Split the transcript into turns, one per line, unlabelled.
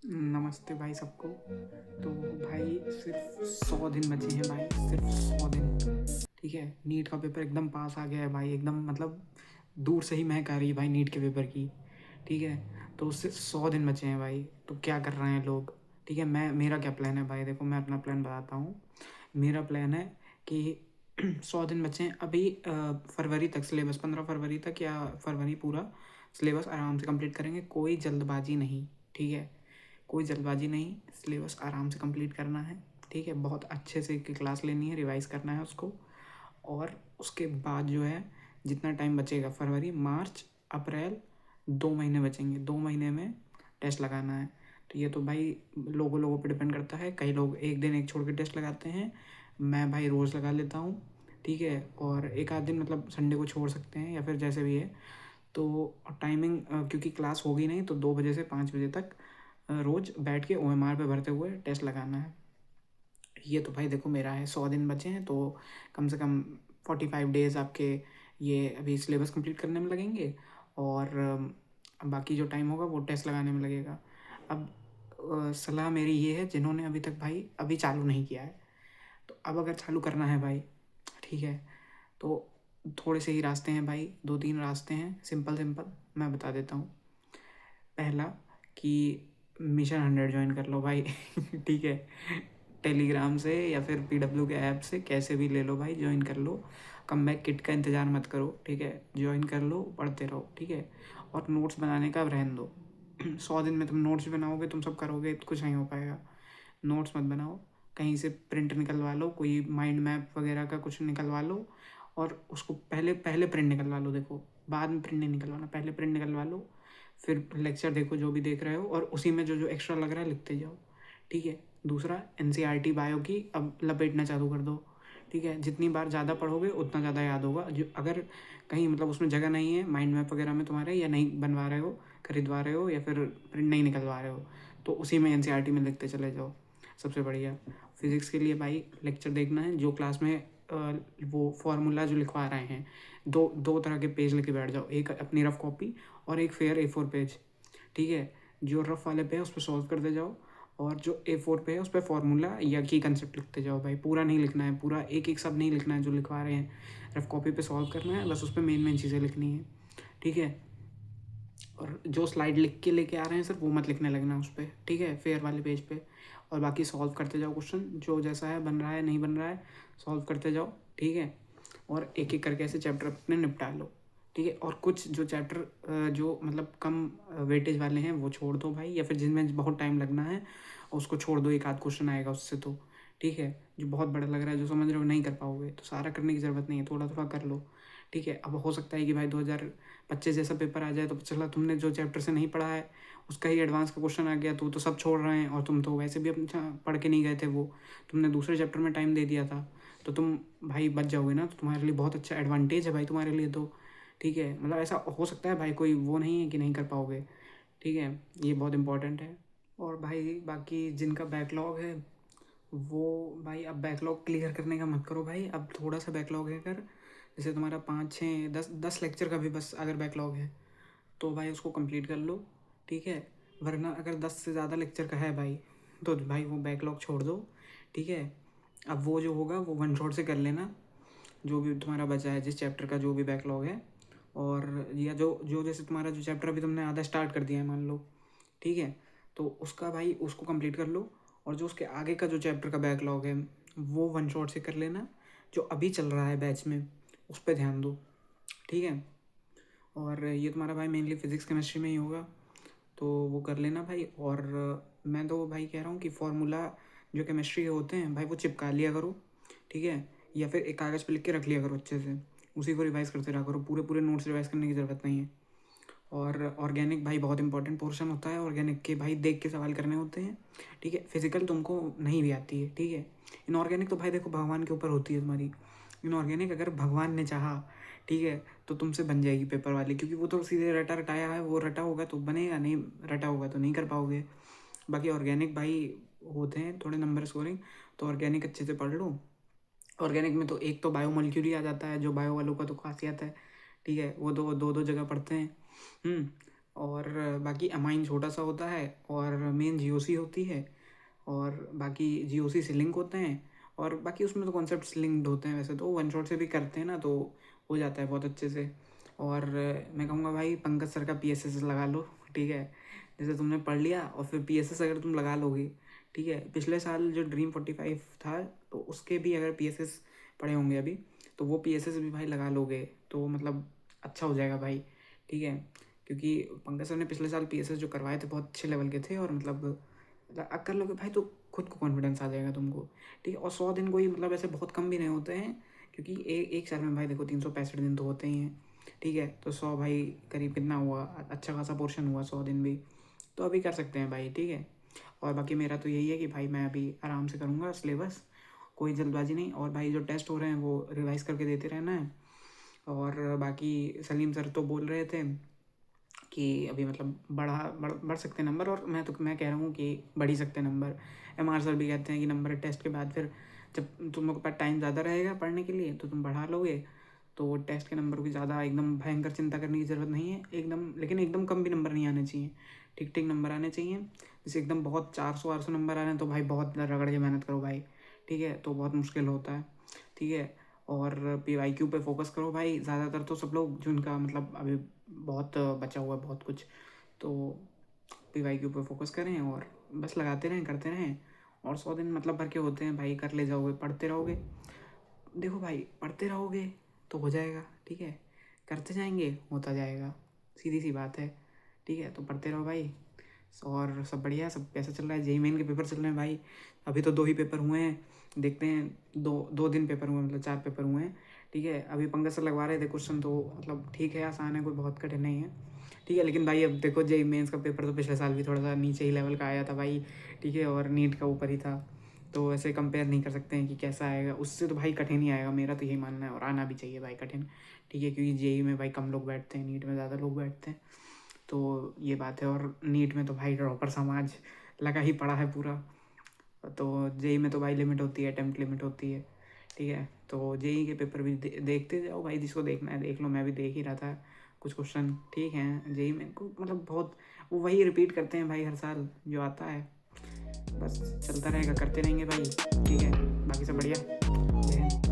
नमस्ते भाई सबको। तो भाई सिर्फ 100 दिन बचे हैं भाई, सिर्फ 100 दिन। ठीक है, नीट का पेपर एकदम पास आ गया है भाई, एकदम मतलब दूर से ही महक आ रही है भाई नीट के पेपर की। ठीक है, तो उससे 100 दिन बचे हैं भाई। तो क्या कर रहे हैं लोग? ठीक है, मेरा क्या प्लान है भाई, देखो मैं अपना प्लान बताता हूँ। मेरा प्लान है कि 100 दिन बचे हैं अभी। फरवरी तक सिलेबस, 15 फरवरी तक या फरवरी पूरा सिलेबस आराम से कंप्लीट करेंगे, कोई जल्दबाजी नहीं। ठीक है, कोई जल्दबाजी नहीं, सिलेबस आराम से कंप्लीट करना है। ठीक है, बहुत अच्छे से क्लास लेनी है, रिवाइज करना है उसको। और उसके बाद जो है, जितना टाइम बचेगा, फरवरी, मार्च, अप्रैल, 2 महीने बचेंगे, 2 महीने में टेस्ट लगाना है। तो ये तो भाई लोगों लोगों पे डिपेंड करता है, कई लोग एक दिन एक छोड़ के टेस्ट लगाते हैं, मैं भाई रोज़ लगा लेता हूँ। ठीक है, और एक आध दिन मतलब संडे को छोड़ सकते हैं या फिर जैसे भी है। तो टाइमिंग, क्योंकि क्लास होगी नहीं, तो 2 बजे से 5 बजे तक रोज़ बैठ के OMR पे भरते हुए टेस्ट लगाना है। ये तो भाई देखो मेरा है, 100 दिन बचे हैं तो कम से कम 45 डेज़ आपके ये अभी सिलेबस कंप्लीट करने में लगेंगे। और बाकी जो टाइम होगा वो टेस्ट लगाने में लगेगा। अब सलाह मेरी ये है, जिन्होंने अभी तक भाई अभी चालू नहीं किया है, तो अब अगर चालू करना है भाई, ठीक है, तो थोड़े से ही रास्ते हैं भाई, 2-3 रास्ते हैं, सिंपल सिंपल मैं बता देता हूँ। पहला कि मिशन 100 ज्वाइन कर लो भाई। ठीक है, टेलीग्राम से या फिर PW के ऐप से कैसे भी ले लो भाई, ज्वाइन कर लो। कम बैक किट का इंतज़ार मत करो। ठीक है, ज्वाइन कर लो, पढ़ते रहो। ठीक है, और नोट्स बनाने का रहने दो। 100 दिन में तुम नोट्स बनाओगे, तुम सब करोगे तो कुछ नहीं हो पाएगा। नोट्स मत बनाओ, कहीं से प्रिंट निकलवा लो, कोई माइंड मैप वगैरह का कुछ निकलवा लो, और उसको पहले पहले प्रिंट निकलवा लो। देखो, बाद में प्रिंट नहीं निकलवाना, पहले प्रिंट निकलवा लो। फिर लेक्चर देखो जो भी देख रहे हो, और उसी में जो जो एक्स्ट्रा लग रहा है लिखते जाओ। ठीक है, दूसरा NCERT बायो की अब लपेटना चालू कर दो। ठीक है, जितनी बार ज़्यादा पढ़ोगे उतना ज़्यादा याद होगा। जो अगर कहीं मतलब उसमें जगह नहीं है माइंड मैप वगैरह में तुम्हारे, या नहीं बनवा रहे हो, खरीदवा रहे हो, या फिर प्रिंट नहीं निकलवा रहे हो, तो उसी में NCERT में लिखते चले जाओ, सबसे बढ़िया। फिज़िक्स के लिए भाई लेक्चर देखना है, जो क्लास में वो फार्मूला जो लिखवा रहे हैं, दो दो तरह के पेज लेके बैठ जाओ, एक अपनी रफ कॉपी और एक फेयर A4 पेज। ठीक है, जो रफ वाले पे है उस पर सॉल्व करते जाओ, और जो A4 पे है उस पर फार्मूला या की कंसेप्ट लिखते जाओ भाई। पूरा नहीं लिखना है, पूरा एक एक सब नहीं लिखना है जो लिखवा रहे हैं, रफ कॉपी पे सॉल्व करना है बस, उस पर मेन मेन चीज़ें लिखनी है। ठीक है, और जो स्लाइड लिख के लेके आ रहे हैं सिर्फ वो मत लिखने लगना उस पर। ठीक है, फेयर वाले पेज पे। और बाकी सॉल्व करते जाओ, क्वेश्चन जो जैसा है, बन रहा है नहीं बन रहा है, सॉल्व करते जाओ। ठीक है, और एक एक करके ऐसे चैप्टर अपने निपटा लो। ठीक है, और कुछ जो चैप्टर जो मतलब कम वेटेज वाले हैं वो छोड़ दो भाई, या फिर जिनमें बहुत टाइम लगना है उसको छोड़ दो, एक आध क्वेश्चन आएगा उससे तो। ठीक है, जो बहुत बड़ा लग रहा है, जो समझ रहे हो नहीं कर पाओगे, तो सारा करने की ज़रूरत नहीं है, थोड़ा थोड़ा कर लो। ठीक है, अब हो सकता है कि भाई 2025 जैसा पेपर आ जाए तो चला तुमने जो चैप्टर से नहीं पढ़ा है उसका ही एडवांस का क्वेश्चन आ गया, तो सब छोड़ रहे हैं, और तुम तो वैसे भी अपना पढ़ के नहीं गए थे, वो तुमने दूसरे चैप्टर में टाइम दे दिया था, तो तुम भाई बच जाओगे ना, तो तुम्हारे लिए बहुत अच्छा एडवांटेज है भाई तुम्हारे लिए तो। ठीक है, मतलब ऐसा हो सकता है भाई, कोई वो नहीं है कि नहीं कर पाओगे। ठीक है, ये बहुत इंपॉर्टेंट है। और भाई बाकी जिनका बैकलॉग है, वो भाई अब बैकलॉग क्लियर करने का मत करो भाई, अब थोड़ा सा बैकलॉग है, अगर जैसे तुम्हारा 5 6 10 10 लेक्चर का भी बस अगर बैकलॉग है, तो भाई उसको कंप्लीट कर लो। ठीक है, वरना अगर 10 से ज़्यादा लेक्चर का है भाई, तो भाई वो बैकलॉग छोड़ दो। ठीक है, अब वो जो होगा वो वन शॉट से कर लेना, जो भी तुम्हारा बचा है जिस चैप्टर का जो भी बैकलॉग है। और या जो जो जैसे तुम्हारा जो चैप्टर अभी तुमने आधा स्टार्ट कर दिया है मान लो, ठीक है, तो उसका भाई उसको कंप्लीट कर लो। और जो उसके आगे का जो चैप्टर का बैकलॉग है वो वन शॉट से कर लेना, जो अभी चल रहा है बैच में उस पर ध्यान दो। ठीक है, और ये तुम्हारा भाई मेनली फिज़िक्स केमिस्ट्री में ही होगा, तो वो कर लेना भाई। और मैं तो भाई कह रहा हूँ कि फार्मूला जो केमिस्ट्री के होते हैं भाई वो चिपका लिया करो। ठीक है, या फिर एक कागज़ पे लिख के रख लिया करो अच्छे से, उसी को रिवाइज़ करते रहा करो, पूरे पूरे नोट्स रिवाइज़ करने की ज़रूरत नहीं है। और ऑर्गेनिक भाई बहुत इंपॉर्टेंट पोर्शन होता है, ऑर्गेनिक के भाई देख के सवाल करने होते हैं। ठीक है, फिजिकल तुमको नहीं भी आती है। ठीक है, इनऑर्गेनिक तो भाई देखो भगवान के ऊपर होती है तुम्हारी। इनऑर्गेनिक अगर भगवान ने चाहा, ठीक है, तो तुमसे बन जाएगी पेपर वाली, क्योंकि वो तो सीधे रटा रटाया है, वो रटा होगा तो बनेगा, नहीं रटा होगा तो नहीं कर पाओगे। बाकी ऑर्गेनिक भाई होते हैं थोड़े नंबर स्कोरिंग, तो ऑर्गेनिक अच्छे से पढ़ लो। ऑर्गेनिक में तो एक तो बायोमोलिक्यूल ही आ जाता है, जो बायो वालों का तो खासियत है। ठीक है, वो दो दो दो जगह पढ़ते हैं। और बाकी अमाइन छोटा सा होता है और मेन जीओसी होती है और बाकी जीओसी से लिंक होते हैं और बाकी उसमें तो कॉन्सेप्ट्स लिंक्ड होते हैं। वैसे तो वन शॉट से भी करते हैं ना तो हो जाता है बहुत अच्छे से। और मैं कहूँगा भाई पंकज सर का पीएसएस लगा लो, ठीक है। जैसे तुमने पढ़ लिया और फिर पीएसएस अगर तुम लगा लोगे, ठीक है। पिछले साल जो ड्रीम 45 था तो उसके भी अगर पीएसएस पढ़े होंगे अभी, तो वो पीएसएस भी भाई लगा लोगे तो मतलब अच्छा हो जाएगा भाई, ठीक है। क्योंकि पंकज सर ने पिछले साल पीएसएस जो करवाए थे बहुत अच्छे लेवल के थे और मतलब कर लोगे भाई तो खुद को कॉन्फिडेंस आ जाएगा तुमको, ठीक है। और 100 दिन कोई मतलब ऐसे बहुत कम भी नहीं होते हैं, क्योंकि एक साल में भाई देखो 365 दिन तो होते ही हैं, ठीक है। तो 100 भाई करीब कितना हुआ, अच्छा खासा पोर्शन हुआ 100 दिन भी, तो अभी कर सकते हैं भाई, ठीक है। और बाकी मेरा तो यही है कि भाई मैं अभी आराम से करूँगा सिलेबस, कोई जल्दबाजी नहीं। और भाई जो टेस्ट हो रहे हैं वो रिवाइज़ करके देते रहना है। और बाकी सलीम सर तो बोल रहे थे कि अभी मतलब बढ़ सकते हैं नंबर, और मैं कह रहा हूँ कि बढ़ ही सकते हैं नंबर। एमआर सर भी कहते हैं कि नंबर टेस्ट के बाद फिर जब तुम लोग के पास टाइम ज़्यादा रहेगा पढ़ने के लिए तो तुम बढ़ा लोगे, तो टेस्ट के नंबर की ज़्यादा एकदम भयंकर चिंता करने की ज़रूरत नहीं है एकदम, लेकिन एकदम कम भी नंबर नहीं आने चाहिए, ठीक ठीक नंबर आने चाहिए। जैसे एकदम बहुत 400 नंबर आ रहे हैं तो भाई बहुत रगड़ के मेहनत करो भाई, ठीक है, तो बहुत मुश्किल होता है, ठीक है। और PYQ पे फोकस करो भाई, ज़्यादातर तो सब लोग जिनका मतलब अभी बहुत बचा हुआ है बहुत कुछ, तो PYQ पे फोकस करें और बस लगाते रहें करते रहें। और 100 दिन मतलब भर के होते हैं भाई, कर ले जाओगे, पढ़ते रहोगे। देखो भाई पढ़ते रहोगे तो हो जाएगा, ठीक है, करते जाएंगे होता जाएगा, सीधी सी बात है, ठीक है। तो पढ़ते रहो भाई। और सब बढ़िया, सब कैसा चल रहा है? जेई मेन के पेपर चल रहे हैं भाई, अभी तो 2 ही पेपर हुए हैं, देखते हैं। दो दिन पेपर हुए, मतलब 4 पेपर हुए हैं, ठीक है। अभी पंकज सर लगवा रहे थे क्वेश्चन, तो मतलब ठीक है, आसान है, कोई बहुत कठिन नहीं है, ठीक है। लेकिन भाई अब देखो जेई मेंस का पेपर तो पिछले साल भी थोड़ा सा नीचे ही लेवल का आया था भाई, ठीक है, और नीट का ऊपर ही था, तो ऐसे कंपेयर नहीं कर सकते हैं कि कैसा आएगा, उससे तो भाई कठिन ही आएगा, मेरा तो यही मानना है। और आना भी चाहिए भाई कठिन, ठीक है, क्योंकि जेई में भाई कम लोग बैठते हैं, नीट में ज़्यादा लोग बैठते हैं, तो ये बात है। और नीट में तो भाई ड्रॉपर समाज लगा ही पड़ा है पूरा, तो जेई में तो भाई लिमिट होती है, अटेम्प्ट लिमिट होती है, ठीक है। तो जेई के पेपर भी देखते जाओ भाई, जिसको देखना है देख लो, मैं भी देख ही रहा था कुछ क्वेश्चन, ठीक है। जेई में को मतलब बहुत वो वही रिपीट करते हैं भाई हर साल जो आता है, बस चलता रहेगा, करते रहेंगे भाई, ठीक है। बाकी सब बढ़िया, जय हिंद।